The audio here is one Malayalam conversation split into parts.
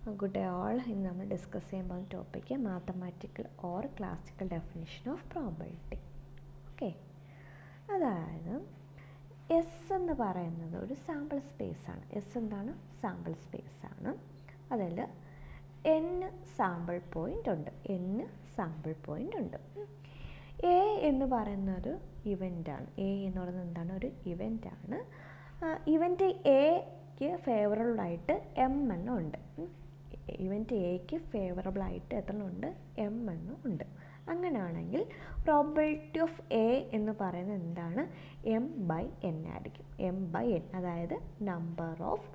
Good day all. ഇന്ന് നമ്മൾ ഡിസ്കസ് ചെയ്യാൻ പോകുന്ന topic mathematical or classical definition of probability. Okay, അതായത് എസ് എന്ന് പറയുന്നത് ഒരു സാമ്പിൾ സ്പേസാണ്. എസ് എന്താണ്? സാമ്പിൾ സ്പേസാണ്. അതിൽ n സാമ്പിൾ പോയിൻ്റ് ഉണ്ട്. സാമ്പിൾ പോയിൻ്റ് ഉണ്ട്. എ എന്ന് പറയുന്നൊരു ഇവൻ്റാണ്. എ എന്ന് പറയുന്നത് എന്താണ്? ഒരു ഇവൻ്റാണ്. ഇവൻ്റ് എക്ക് ഫേവറബിളായിട്ട് എം എണ്ണം ഉണ്ട്. ഇവൻ്റ് എക്ക് ഫേവറബിളായിട്ട് എത്ര ഉണ്ട്? എം എണ്ണം ഉണ്ട്. അങ്ങനെയാണെങ്കിൽ പ്രോബബിലിറ്റി ഓഫ് എ എന്ന് പറയുന്നത് എന്താണ്? എം ബൈ എൻ ആയിരിക്കും. എം ബൈ എൻ, അതായത് number of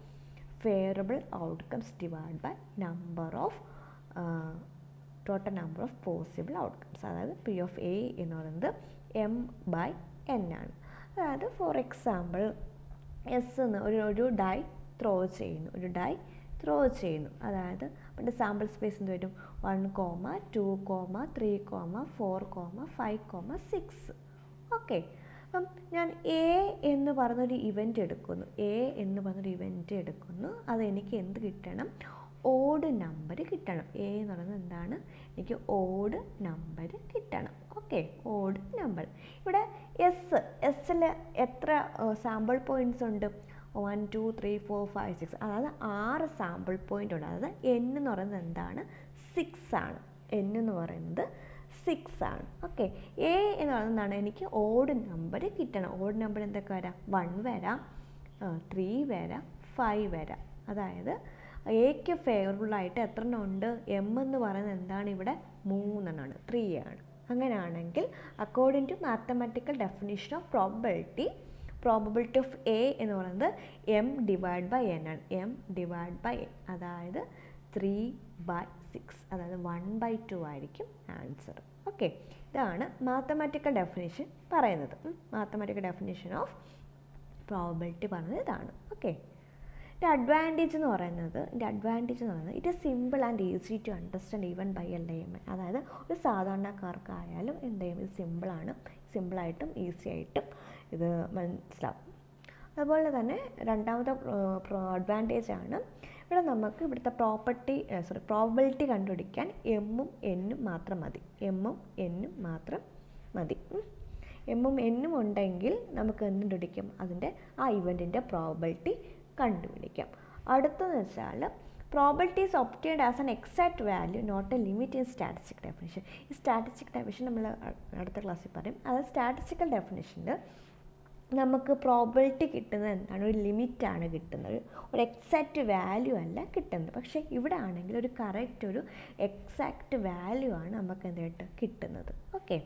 favourable outcomes divide by number of total number of possible outcomes. അതായത് പി ഓഫ് എ എന്ന് പറയുന്നത് എം ബൈ എൻ ആണ്. അതായത് ഫോർ എക്സാമ്പിൾ എസ് എന്ന് ഒരു ഡൈ ത്രോ ചെയ്യുന്നു. അതായത് നമ്മുടെ സാമ്പിൾ സ്പേസ് എന്ത് വരും? 1, 2, 3, 4, 5, 6. ഓക്കെ, അപ്പം ഞാൻ എ എന്ന് പറഞ്ഞൊരു ഇവൻ്റ് എടുക്കുന്നു. അതെനിക്ക് എന്ത് കിട്ടണം? ഓഡ് നമ്പർ കിട്ടണം. എ എന്ന് പറയുന്നത് എന്താണ്? എനിക്ക് ഓഡ് നമ്പർ കിട്ടണം. Okay, odd number. ഇവിടെ എസ്സിൽ എത്ര സാമ്പിൾ പോയിൻറ്റ്സ് ഉണ്ട്? 1, 2, 3, 4, 5, 6. അതായത് 6 സാമ്പിൾ പോയിൻ്റ് ഉണ്ട്. അതായത് n എന്ന് പറയുന്നത് എന്താണ്? 6 ആണ്. n എന്ന് പറയുന്നത് 6 ആണ്. ഓക്കെ, എ എന്ന് പറയുന്നത് എന്താണ്? എനിക്ക് ഓഡ് നമ്പർ കിട്ടണം. ഓഡ് നമ്പർ എന്തൊക്കെ വരാം? 1 വരാം, 3 വരാം, 5 വരാം. അതായത് എക്ക് ഫേവറബിളായിട്ട് എത്ര എണ്ണം ഉണ്ട്? എം എന്ന് പറയുന്നത് എന്താണ്? ഇവിടെ 3 എണ്ണമാണ്, 3 ആണ്. അങ്ങനെയാണെങ്കിൽ according to mathematical definition of probability of A എന്ന് പറയുന്നത് എം ഡിവൈഡ് ബൈ എൻ ആണ്. എം ഡിവൈഡ് ബൈ എൻ, അതായത് 3/6, അതായത് 1/2 ആയിരിക്കും ആൻസർ. ഓക്കെ, ഇതാണ് മാത്തമാറ്റിക്കൽ ഡെഫിനിഷൻ പറയുന്നത്. മാത്തമാറ്റിക്കൽ ഡെഫിനിഷൻ ഓഫ് പ്രോബബിലിറ്റി പറയുന്നത് ഇതാണ്. ഓക്കെ, ഇതിൻ്റെ അഡ്വാൻറ്റേജ് എന്ന് പറയുന്നത് it is simple and easy to understand even by a layman. അതായത് ഒരു സാധാരണക്കാർക്കായാലും എന്ത് ചെയ്യും? ഇത് സിമ്പിളായിട്ടും ഈസി ആയിട്ടും ഇത് മനസ്സിലാവും. അതുപോലെ തന്നെ രണ്ടാമത്തെ അഡ്വാൻറ്റേജ് ആണ്, ഇവിടെ നമുക്ക് ഇവിടുത്തെ പ്രോബബിലിറ്റി കണ്ടുപിടിക്കാൻ എമ്മും എന്നും മാത്രം മതി. എമ്മും എന്നും ഉണ്ടെങ്കിൽ നമുക്ക് എന്ത് കണ്ടുപിടിക്കും? അതിൻ്റെ ആ ഇവൻറ്റിൻ്റെ പ്രോബബിലിറ്റി കണ്ടുപിടിക്കാം. അടുത്തെന്ന് വെച്ചാൽ probability is obtained as an exact value, not a limit in statistic definition. ഈ സ്റ്റാറ്റിസ്റ്റിക് ഡെഫിനിഷൻ നമ്മൾ അടുത്ത ക്ലാസ്സിൽ പറയും. അതായത് സ്റ്റാറ്റിസ്റ്റിക്കൽ ഡെഫിനിഷനിൽ നമുക്ക് പ്രോബബിലിറ്റി കിട്ടുന്നത് എന്താണ്? ഒരു ലിമിറ്റാണ് കിട്ടുന്നത്, ഒരു എക്സാക്റ്റ് വാല്യൂ അല്ല കിട്ടുന്നത്. പക്ഷേ ഇവിടെ ആണെങ്കിൽ ഒരു എക്സാക്റ്റ് വാല്യൂ ആണ് നമുക്ക് എന്തായിട്ട് കിട്ടുന്നത്. ഓക്കെ,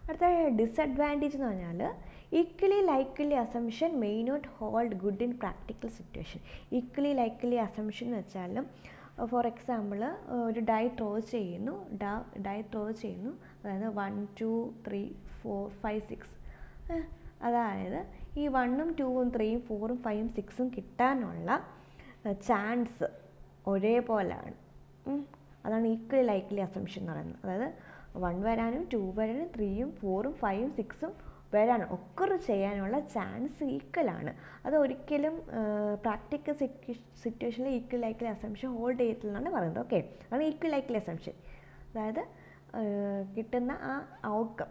അടുത്ത ഡിസഡ്വാൻറ്റേജ് എന്ന് പറഞ്ഞാൽ equally likely assumption may not hold good in practical situation. Equally likely assumption എന്ന് വെച്ചാൽ ഫോർ എക്സാമ്പിൾ ഒരു ഡൈ ത്രോ ചെയ്യുന്നു. അതായത് 1, 2, 3, 4, 5, 6. അതായത് ഈ 1, 2, 3, 4, 5, 6 കിട്ടാനുള്ള ചാൻസ് ഒരേപോലെയാണ്. അതാണ് ഈക്വലി ലൈക്ക്ലി അസംഷൻ എന്ന് പറയുന്നത്. അതായത് 1 വരാനും 2 വരാനും 3, 4, 5, 6 വരാനും ഒക്കെ ചെയ്യാനുള്ള ചാൻസ് ഈക്വലാണ്. അത് ഒരിക്കലും പ്രാക്ടിക്കൽ സിറ്റുവേഷനിൽ ഈക്വൽ ലൈക്ക്ലി അസംഷൻ ഹോൾഡ് ചെയ്യത്തില്ലെന്നാണ് പറയുന്നത്. ഓക്കെ, അതാണ് ഈക്വൽ ലൈക്ക്ലി അസംഷൻ. അതായത് കിട്ടുന്ന ആ ഔട്ട്കം,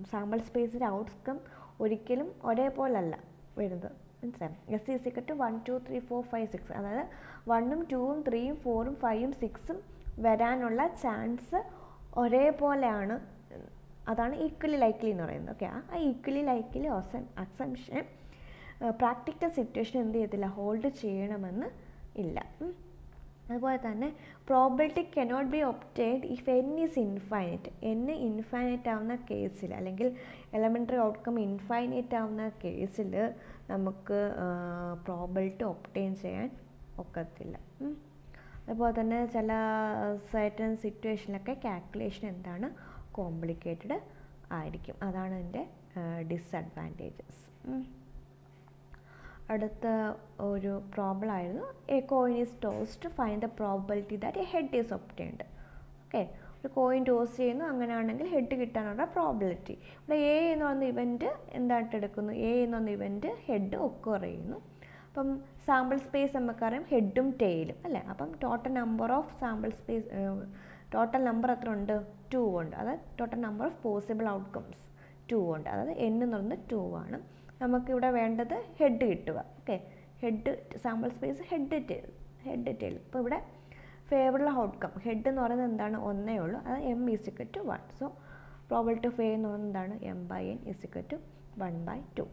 സാമ്പിൾ സ്പേസിൻ്റെ ഔട്ട്കം ഒരിക്കലും ഒരേപോലല്ല വരുന്നത്. മനസ്സിലായി? S = 1, 2, 3, 4, 5, 6. അതായത് 1, 2, 3, 4, 5, 6 വരാനുള്ള ചാൻസ് ഒരേപോലെയാണ്. അതാണ് ഈക്വലി ലൈക്ക്ലി എന്ന് പറയുന്നത്. ഓക്കെ, ആ equally likely assumption practical situation എന്ത് ചെയ്യത്തില്ല? ഹോൾഡ് ചെയ്യണമെന്ന് ഇല്ല. അതുപോലെ തന്നെ probability cannot be obtained if n is infinite. n infinite ആവുന്ന കേസിൽ, അല്ലെങ്കിൽ എലമെൻ്ററി ഔട്ട്കം ഇൻഫൈനൈറ്റ് ആവുന്ന കേസിൽ നമുക്ക് പ്രോബബിലിറ്റി ഒബ്റ്റെയിൻ ചെയ്യാൻ ഒക്കത്തില്ല. അതുപോലെ തന്നെ ചില സർട്ടൻ സിറ്റുവേഷനിലൊക്കെ കാൽക്കുലേഷൻ എന്താണ്? കോംപ്ലിക്കേറ്റഡ് ആയിരിക്കും. അതാണ് അതിൻ്റെ ഡിസഡ്വാൻറ്റേജസ്. അടുത്ത ഒരു പ്രോബ്ലം ആയിരുന്നു a coin is tossed to find the probability that a head is obtained. Okay, ഒരു കോയിൻ ടോസ് ചെയ്യുന്നു, അങ്ങനെയാണെങ്കിൽ ഹെഡ് കിട്ടാനുള്ള പ്രോബബിലിറ്റി. ഇവിടെ എ എന്ന് പറയുന്ന ഇവൻറ്റ് എന്തായിട്ട് എടുക്കുന്നു? എ എന്ന് പറയുന്ന ഇവൻറ്റ് ഹെഡ് ഒക്കർ ചെയ്യുന്നു. അപ്പം സാമ്പിൾ സ്പേസ് നമുക്കറിയാം ഹെഡും ടെയിലും അല്ലേ. അപ്പം total number of sample space, total number എത്ര ഉണ്ട്? 2 ഉണ്ട്. അതായത് total number of possible outcomes 2 ഉണ്ട്. അതായത് n എന്ന് പറയുന്നത് 2 ആണ്. നമുക്കിവിടെ വേണ്ടത് ഹെഡ് കിട്ടുക. Okay, head sample space head tail. അപ്പോൾ ഇവിടെ ഫേവറബിൾ ഔട്ട്കം ഹെഡ് എന്ന് പറയുന്നത് എന്താണ്? 1 ഉള്ളൂ. അത് m = 1. So probability of A എന്ന് പറയുന്നത് എന്താണ്? m/n = 1/2.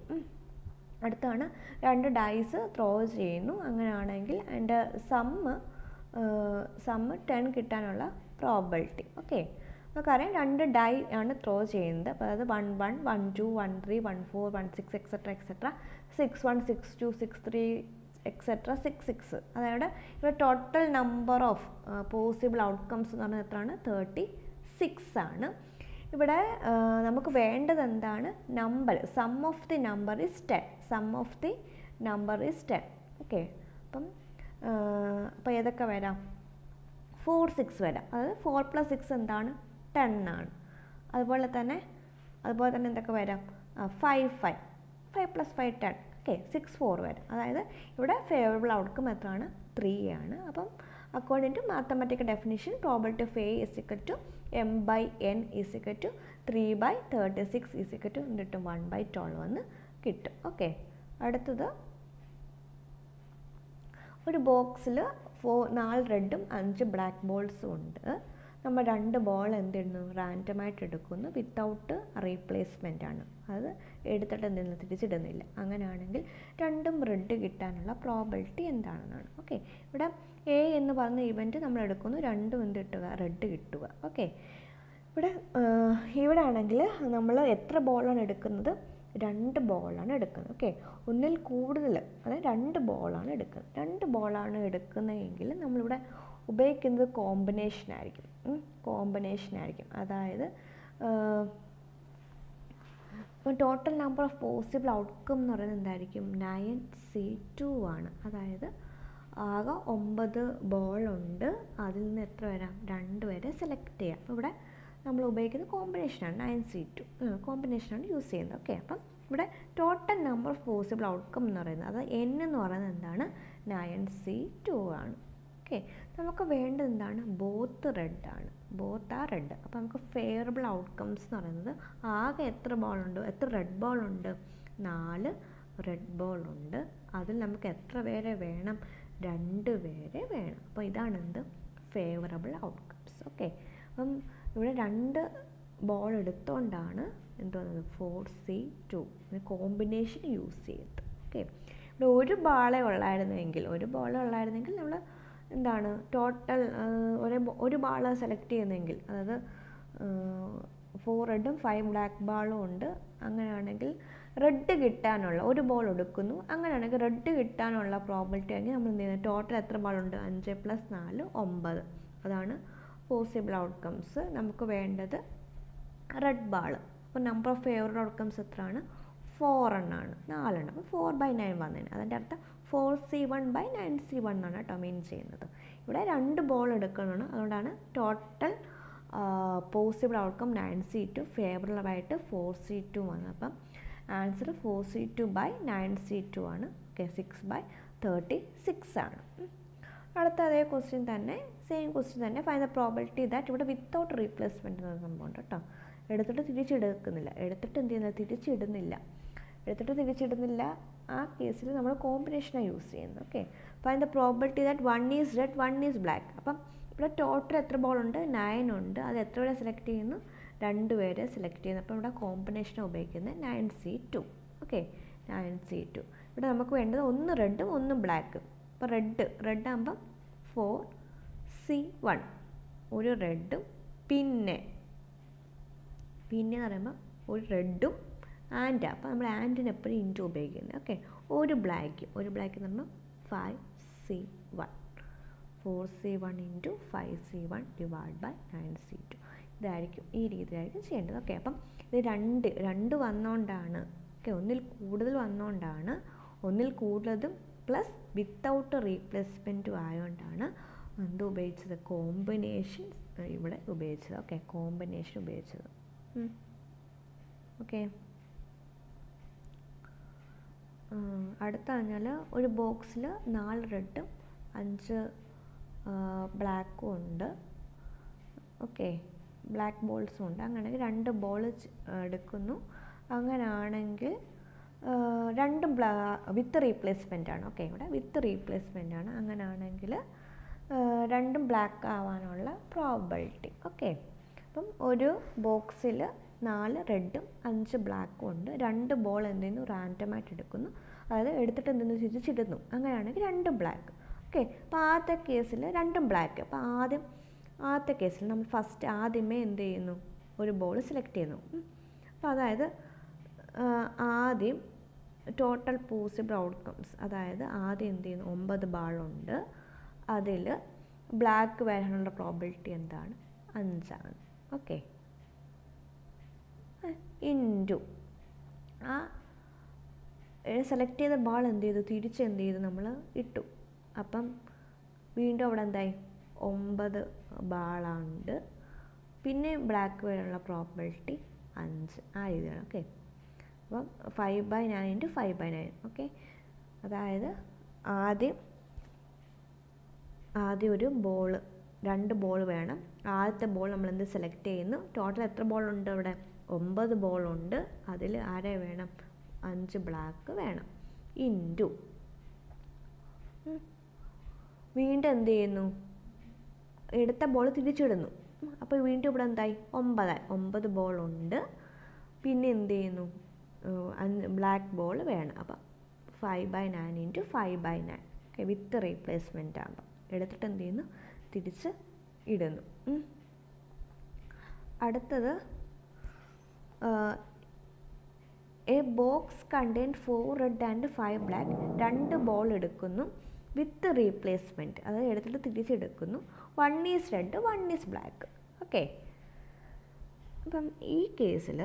അടുത്താണ് 2 ഡൈസ് ത്രോ ചെയ്യുന്നു. അങ്ങനെയാണെങ്കിൽ അതിൻ്റെ സമ്മ് 10 കിട്ടാനുള്ള പ്രോബിലിറ്റി. ഓക്കെ, നമുക്കറിയാം 2 ഡൈ ആണ് ത്രോ ചെയ്യുന്നത്. അപ്പോൾ അതായത് 1 1 1 2 1 3 1 4 1 6 എക്സെട്ര 6 1 6 2 6 3 എക്സെട്ര 6 6. അതായത് ഇവിടെ total number of possible outcomes എന്ന് പറഞ്ഞാൽ എത്രയാണ്? 36 ആണ്. ഇവിടെ നമുക്ക് വേണ്ടത് എന്താണ്? Number. Sum of the number is 10. Okay, അപ്പോൾ ഏതൊക്കെ വരാം? 4 6 വരാം. അതായത് 4 + 6 എന്താണ്? 10 ആണ്. അതുപോലെ തന്നെ എന്തൊക്കെ വരാം? 5 5 + 5 10. ഓക്കെ, 6 4 വരാം. അതായത് ഇവിടെ ഫേവറബിൾ ഔട്ട്കം എത്രയാണ്? 3 ആണ്. അപ്പം according to mathematical definition probability of A = m/n = 3/36 എന്നിട്ട് 1/12 എന്ന് കിട്ടും. ഓക്കെ, അടുത്തത് ഒരു ബോക്സിൽ 4 റെഡും 5 ബ്ലാക്ക് ബോൾസും ഉണ്ട്. നമ്മൾ 2 ബോൾ എന്തിടുന്നു? റാൻഡമായിട്ട് എടുക്കുന്നു. വിത്തൗട്ട് റീപ്ലേസ്മെൻ്റ് ആണ്. അത് എടുത്തിട്ട് എന്തെങ്കിലും തിരിച്ചിടുന്നില്ല. അങ്ങനെയാണെങ്കിൽ 2 റെഡ് കിട്ടാനുള്ള പ്രോബിലിറ്റി എന്താണെന്നാണ്. ഓക്കെ, ഇവിടെ എ എന്ന് പറഞ്ഞ ഇവൻറ്റ് നമ്മൾ എടുക്കുന്നു. 2 എന്തിട്ടുക? റെഡ് കിട്ടുക. ഓക്കെ, ഇവിടെ ആണെങ്കിൽ നമ്മൾ എത്ര ബോളാണ് എടുക്കുന്നത്? 2 ബോളാണ് എടുക്കുന്നത്. ഓക്കെ, ഒന്നിൽ കൂടുതൽ, അതായത് 2 ബോളാണ് എടുക്കുന്നത്. 2 ബോളാണ് എടുക്കുന്നതെങ്കിൽ നമ്മളിവിടെ ഉപയോഗിക്കുന്നത് കോമ്പിനേഷൻ ആയിരിക്കും. അതായത് total number of possible outcome എന്ന് പറയുന്നത് എന്തായിരിക്കും? 9C2 ആണ്. അതായത് ആകെ 9 ബോളുണ്ട്. അതിൽ നിന്ന് എത്ര വരാം? 2 വരെ സെലക്ട് ചെയ്യാം. അപ്പോൾ ഇവിടെ നമ്മൾ ഉപയോഗിക്കുന്നത് കോമ്പിനേഷനാണ്. 9C2 കോമ്പിനേഷനാണ് യൂസ് ചെയ്യുന്നത്. ഓക്കെ, അപ്പം ഇവിടെ total number of possible outcome എന്ന് പറയുന്നത്, അത് n എന്ന് പറയുന്നത് എന്താണ്? 9C2 ആണ്. ഓക്കെ, നമുക്ക് വേണ്ടത് എന്താണ്? ബോത്ത് ആ റെഡ്. അപ്പോൾ നമുക്ക് ഫേവറബിൾ ഔട്ട്കംസ് എന്ന് പറയുന്നത് ആകെ എത്ര റെഡ് ബോളുണ്ട്? 4 റെഡ് ബോളുണ്ട്. അതിൽ നമുക്ക് എത്ര പേരെ വേണം? 2 പേരെ വേണം. അപ്പോൾ ഇതാണ് എന്ത്? Favourable outcomes. ഓക്കെ, അപ്പം ഇവിടെ 2 ബോൾ എടുത്തുകൊണ്ടാണ് എന്തുവന്നത്? 4C2 കോമ്പിനേഷൻ യൂസ് ചെയ്തത്. ഓക്കെ, ഇവിടെ ഒരു ബോളേ ഉള്ളായിരുന്നെങ്കിൽ നമ്മൾ എന്താണ് ടോട്ടൽ ഒരു ബാൾ സെലക്ട് ചെയ്യുന്നെങ്കിൽ, അതായത് 4 റെഡും 5 ബ്ലാക്ക് ബാളും ഉണ്ട്. അങ്ങനെയാണെങ്കിൽ റെഡ് കിട്ടാനുള്ള ഒരു ബോൾ എടുക്കുന്നു. അങ്ങനെയാണെങ്കിൽ റെഡ് കിട്ടാനുള്ള പ്രോബിലിറ്റി ആണെങ്കിൽ നമ്മൾ എന്ത് ചെയ്യുന്നത്? ടോട്ടൽ എത്ര ബാളുണ്ട്? 5 + 4 9. അതാണ് പോസിബിൾ ഔട്ട്കംസ്. നമുക്ക് വേണ്ടത് റെഡ് ബാൾ. അപ്പോൾ നമ്പർ ഓഫ് ഫേവറബിൾ ഔട്ട്കംസ് എത്രയാണ്? 4 എണ്ണമാണ്. 4 എണ്ണം. അപ്പോൾ 4/9 വന്നതിന് അതിൻ്റെ അർത്ഥം 4C1/9C1 എന്നാണ് കേട്ടോ മീൻ ചെയ്യുന്നത്. ഇവിടെ 2 ബോൾ എടുക്കുന്നതാണ്. അതുകൊണ്ടാണ് total possible outcome 9C2 ഫേവറബിളായിട്ട് 4C2 വന്നത്. അപ്പം ആൻസർ 4C2/9C2 ആണ്. ഓക്കെ, 6/36 ആണ്. അടുത്ത അതേ ക്വസ്റ്റ്യൻ തന്നെ, സെയിം ക്വസ്റ്റ്യൻ തന്നെ. Find the probability that. ഇവിടെ വിത്തൗട്ട് റീപ്ലേസ്മെൻറ്റ് എന്ന സംഭവമുണ്ട് കേട്ടോ. എടുത്തിട്ട് തിരിച്ചിടുന്നില്ല. തിരിച്ചിടുന്നില്ല. ആ കേസിൽ നമ്മൾ കോമ്പിനേഷനാണ് യൂസ് ചെയ്യുന്നത്. Okay, find the probability that 1 is red 1 is black. അപ്പം ഇവിടെ ടോട്ടൽ എത്ര ബോൾ ഉണ്ട്? 9 ഉണ്ട്. അത് എത്ര പേരെ സെലക്ട് ചെയ്യുന്നു? 2 പേരെ സെലക്ട് ചെയ്യുന്നു. അപ്പോൾ ഇവിടെ കോമ്പിനേഷനാണ് ഉപയോഗിക്കുന്നത് 9C2. Okay, 9C2. ഇവിടെ നമുക്ക് വേണ്ടത് 1 റെഡും 1 ബ്ലാക്കും. അപ്പോൾ റെഡ് ആകുമ്പം 4C1 ഒരു റെഡും പിന്നെ എന്ന് പറയുമ്പോൾ ഒരു റെഡും ആൻഡ്. അപ്പോൾ നമ്മൾ ആൻഡിന് എപ്പോഴും ഇൻറ്റു ഉപയോഗിക്കുന്നത്. ഓക്കെ, ഒരു ബ്ലാക്ക് എന്ന് പറയുമ്പോൾ 5C1. 4C1 × 5C1 / 9C2. ഇതായിരിക്കും, ഈ രീതിയിലായിരിക്കും ചെയ്യേണ്ടത്. ഓക്കെ, അപ്പം ഇത് രണ്ട് വന്നുകൊണ്ടാണ്. ഓക്കെ, ഒന്നിൽ കൂടുതലും പ്ലസ് വിത്തൗട്ട് റീപ്ലേസ്മെൻറ്റും ആയതുകൊണ്ടാണ് എന്ത് ഉപയോഗിച്ചത്? കോമ്പിനേഷൻ ഇവിടെ ഉപയോഗിച്ചത്. ഓക്കെ, കോമ്പിനേഷൻ ഉപയോഗിച്ചത്. ഓക്കെ, അടുത്ത പറഞ്ഞാൽ ഒരു ബോക്സിൽ 4 റെഡും 5 ബ്ലാക്കും ഉണ്ട്. ഓക്കെ, ബ്ലാക്ക് ബോൾസും ഉണ്ട്. അങ്ങനെയാണെങ്കിൽ 2 ബോൾ എടുക്കുന്നു. അങ്ങനെയാണെങ്കിൽ രണ്ടും വിത്ത് റീപ്ലേസ്മെൻ്റ് ആണ്. ഓക്കെ, ഇവിടെ വിത്ത് റീപ്ലേസ്മെൻ്റ് ആണ്. അങ്ങനെയാണെങ്കിൽ രണ്ടും ബ്ലാക്ക് ആവാനുള്ള പ്രോബബിലിറ്റി. ഓക്കെ, അപ്പം ഒരു ബോക്സിൽ 4 റെഡും 5 ബ്ലാക്കും ഉണ്ട്. 2 ബോൾ എന്തെങ്കിലും റാൻഡമായിട്ട് എടുക്കുന്നു, അതായത് എടുത്തിട്ട് എന്തെങ്കിലും തിരിച്ചിടുന്നു. അങ്ങനെയാണെങ്കിൽ 2 ബ്ലാക്ക്. ഓക്കെ, അപ്പോൾ ആദ്യത്തെ കേസിൽ 2 ബ്ലാക്ക്. അപ്പോൾ ആദ്യത്തെ കേസിൽ നമ്മൾ ആദ്യമേ എന്ത് ചെയ്യുന്നു, ഒരു ബോൾ സെലക്ട് ചെയ്യുന്നു. അപ്പോൾ അതായത് ആദ്യം ടോട്ടൽ പോസിബിൾ ഔട്ട്കംസ്, അതായത് ആദ്യം എന്ത് ചെയ്യുന്നു, 9 ബാളുണ്ട്. അതിൽ ബ്ലാക്ക് വരാനുള്ള പ്രോബിലിറ്റി എന്താണ്, 5 ആണ്. ഓക്കെ, ഇൻറ്റു ആ സെലക്ട് ചെയ്ത ബാൾ എന്ത് ചെയ്തു, തിരിച്ച് എന്ത് ചെയ്തു, നമ്മൾ ഇട്ടു. അപ്പം വീണ്ടും അവിടെ എന്തായി, 9 ബാളുണ്ട്. പിന്നെ ബ്ലാക്ക് വരാനുള്ള പ്രോബിലിറ്റി 5. ആ രീതിയാണ്. ഓക്കെ, അപ്പം 5/9 × 5/9. ഓക്കെ, അതായത് ആദ്യം ഒരു ബോൾ, 2 ബോൾ വേണം. ആദ്യത്തെ ബോൾ നമ്മൾ എന്ത് സെലക്ട് ചെയ്യുന്നു, ടോട്ടൽ എത്ര ബോളുണ്ട് അവിടെ, 9 ബോളുണ്ട്. അതിൽ ആരെ വേണം, 5 ബ്ലാക്ക് വേണം. ഇൻറ്റു വീണ്ടും എന്ത് ചെയ്യുന്നു, എടുത്ത ബോൾ തിരിച്ചിടുന്നു. അപ്പോൾ വീണ്ടും ഇവിടെ എന്തായി, 9 ബോളുണ്ട്. പിന്നെ എന്ത് ചെയ്യുന്നു, ബ്ലാക്ക് ബോൾ വേണം. അപ്പം 5/9 × 5/9. ഓക്കെ, വിത്ത് റീപ്ലേസ്മെൻ്റ് ആകുമ്പോൾ എടുത്തിട്ട് എന്ത് ചെയ്യുന്നു, തിരിച്ച് ഇടുന്നു. അടുത്തത് A box contain 4 red and 5 black. 2 ball എടുക്കുന്നു വിത്ത് റീപ്ലേസ്മെൻറ്റ്, അതായത് എടുത്തിട്ട് തിരിച്ചെടുക്കുന്നു. 1 is red 1 is black. Okay, അപ്പം ഈ കേസിൽ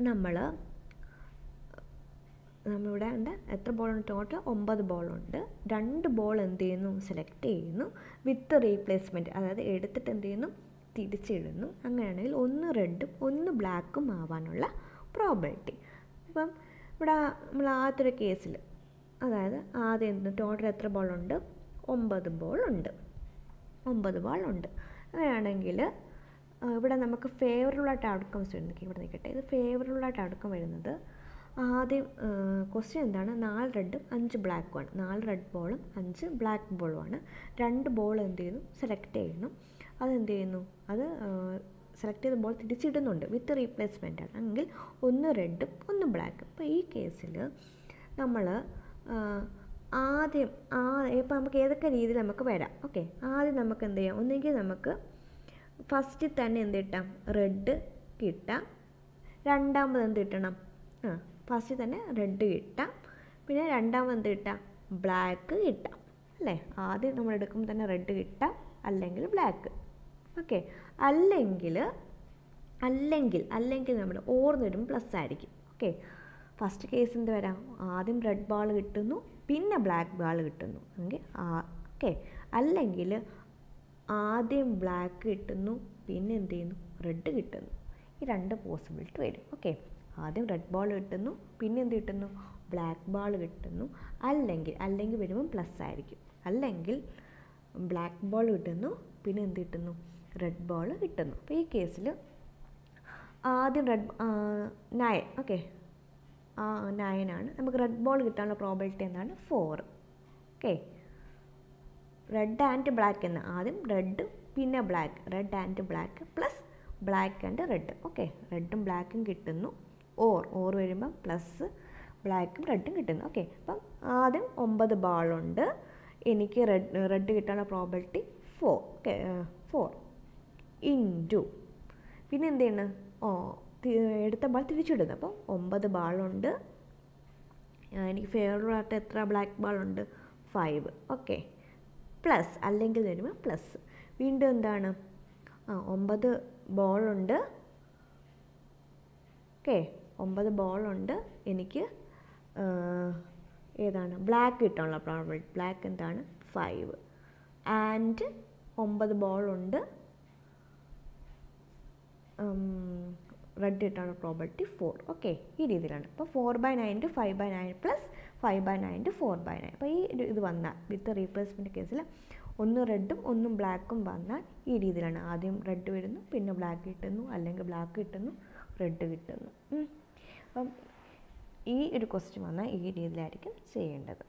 നമ്മളിവിടെ ഉണ്ട് എത്ര ബോളുണ്ട്, ടോട്ടൽ 9 ബോളുണ്ട്. 2 ബോൾ എന്ത് ചെയ്യുന്നു, സെലക്ട് ചെയ്യുന്നു വിത്ത് റീപ്ലേസ്മെൻറ്റ്, അതായത് എടുത്തിട്ട് എന്ത് ചെയ്യുന്നു, തിരിച്ചിടുന്നു. അങ്ങനെയാണെങ്കിൽ 1 റെഡും 1 ബ്ലാക്കും ആവാനുള്ള പ്രോബിലിറ്റി. അപ്പം ഇവിടെ നമ്മൾ ആദ്യത്തെ കേസിൽ, അതായത് ആദ്യം ടോട്ടൽ എത്ര ബോളുണ്ട്, 9 ബോളുണ്ട്. അങ്ങനെയാണെങ്കിൽ ഇവിടെ നമുക്ക് ഫേവറബിളായിട്ട് ഔട്ട്കംസ് വരുന്നത്, ഇവിടെ നിൽക്കട്ടെ, ഇത് ഫേവറബിളായിട്ട് ഔട്ട്കം വരുന്നത് ആദ്യം ക്വസ്റ്റ്യൻ എന്താണ്, 4 റെഡും 5 ബ്ലാക്കുമാണ്. 4 റെഡ് ബോളും 5 ബ്ലാക്ക് ബോളുമാണ്. 2 ബോൾ എന്ത് ചെയ്യുന്നു, സെലക്ട് ചെയ്യുന്നു. അതെന്ത് ചെയ്യുന്നു, അത് സെലക്ട് ചെയ്ത ബോൾ തിരിച്ചിടുന്നുണ്ട്, വിത്ത് റീപ്ലേസ്മെൻ്റ് ആണ്. എങ്കിൽ 1 റെഡും 1 ബ്ലാക്കും. അപ്പോൾ ഈ കേസിൽ നമ്മൾ ആദ്യം ഇപ്പോൾ നമുക്ക് ഏതൊക്കെ രീതിയിൽ നമുക്ക് വരാം. ഓക്കെ, ആദ്യം നമുക്ക് എന്ത് ചെയ്യാം, ഒന്നെങ്കിൽ നമുക്ക് ഫസ്റ്റിൽ തന്നെ എന്ത് കിട്ടാം, റെഡ് കിട്ടാം. രണ്ടാമത് എന്ത് കിട്ടണം, ഫസ്റ്റിൽ തന്നെ റെഡ് കിട്ടാം. പിന്നെ രണ്ടാമത് എന്ത് കിട്ടാം, ബ്ലാക്ക് കിട്ടാം, അല്ലേ? ആദ്യം നമ്മൾ എടുക്കുമ്പോൾ തന്നെ റെഡ് കിട്ടാം, അല്ലെങ്കിൽ ബ്ലാക്ക്. ഓക്കെ, അല്ലെങ്കിൽ നമ്മൾ ഓർന്ന് വരുമ്പോൾ പ്ലസ് ആയിരിക്കും. ഓക്കെ, ഫസ്റ്റ് കേസ് എന്ത് വരാം, ആദ്യം റെഡ് ബാൾ കിട്ടുന്നു, പിന്നെ ബ്ലാക്ക് ബാൾ കിട്ടുന്നു. എങ്കിൽ ഓക്കെ, അല്ലെങ്കിൽ ആദ്യം ബ്ലാക്ക് കിട്ടുന്നു, പിന്നെ എന്ത് ചെയ്യുന്നു, റെഡ് കിട്ടുന്നു. ഈ 2 പോസിബിലിറ്റി വരും. ഓക്കെ, ആദ്യം റെഡ് ബോൾ കിട്ടുന്നു, പിന്നെ എന്ത് കിട്ടുന്നു, ബ്ലാക്ക് ബാൾ കിട്ടുന്നു. അല്ലെങ്കിൽ വരുമ്പം പ്ലസ് ആയിരിക്കും. അല്ലെങ്കിൽ ബ്ലാക്ക് ബോൾ കിട്ടുന്നു, പിന്നെ എന്ത് കിട്ടുന്നു, റെഡ് ബോൾ കിട്ടുന്നു. അപ്പോൾ ഈ കേസിൽ ആദ്യം 9. ഓക്കെ, 9 ആണ്. നമുക്ക് റെഡ് ബോൾ കിട്ടാനുള്ള പ്രോബിലിറ്റി എന്താണ്, 4. ഓക്കെ, റെഡ് ആൻഡ് ബ്ലാക്ക് എന്ന്, ആദ്യം റെഡ് പിന്നെ black, red and black plus black and red. Okay, റെഡും ബ്ലാക്കും കിട്ടുന്നു. ഓർ വരുമ്പം പ്ലസ് ബ്ലാക്കും റെഡും കിട്ടുന്നു. ഓക്കെ, അപ്പം ആദ്യം 9 ബാളുണ്ട്. എനിക്ക് റെഡ് കിട്ടാനുള്ള പ്രോബിലിറ്റി 4. ഓക്കെ, 4 ഇൻറ്റു പിന്നെ എന്ത് ചെയ്യണം, എടുത്ത ബാൾ തിരിച്ചിടുന്നു. അപ്പം 9 ബാളുണ്ട്. എനിക്ക് ഫേവറബിളായിട്ട് എത്ര ബ്ലാക്ക് ബാളുണ്ട്, 5. ഓക്കെ, പ്ലസ് അല്ലെങ്കിൽ വരുമ്പോൾ പ്ലസ്. വീണ്ടും എന്താണ്, 9 ബോളുണ്ട്. ഓക്കെ, 9 ബോളുണ്ട്. എനിക്ക് ഏതാണ്, ബ്ലാക്ക് കിട്ടാനുള്ള പ്രോബിലിറ്റി, ബ്ലാക്ക് എന്താണ്, 5. ആൻഡ് 9 ബോളുണ്ട്. റെഡ് കിട്ടാനുള്ള പ്രോബിലിറ്റി 4. ഓക്കെ, ഈ രീതിയിലാണ്. അപ്പോൾ 4/9 × 5/9 പ്ലസ് 5/9 × 4/9. അപ്പോൾ ഈ ഇത് വന്നാൽ വിത്ത് റീപ്ലേസ്മെൻറ്റ് കേസിൽ ഒന്ന് റെഡും ഒന്നും ബ്ലാക്കും വന്നാൽ ഈ രീതിയിലാണ്. ആദ്യം റെഡ് വരുന്നു, പിന്നെ ബ്ലാക്ക് കിട്ടുന്നു, അല്ലെങ്കിൽ ബ്ലാക്ക് കിട്ടുന്നു, റെഡ് കിട്ടുന്നു. അപ്പം ഈ ഒരു ക്വസ്റ്റ്യൻ വന്നാൽ ഈ രീതിയിലായിരിക്കും ചെയ്യേണ്ടത്.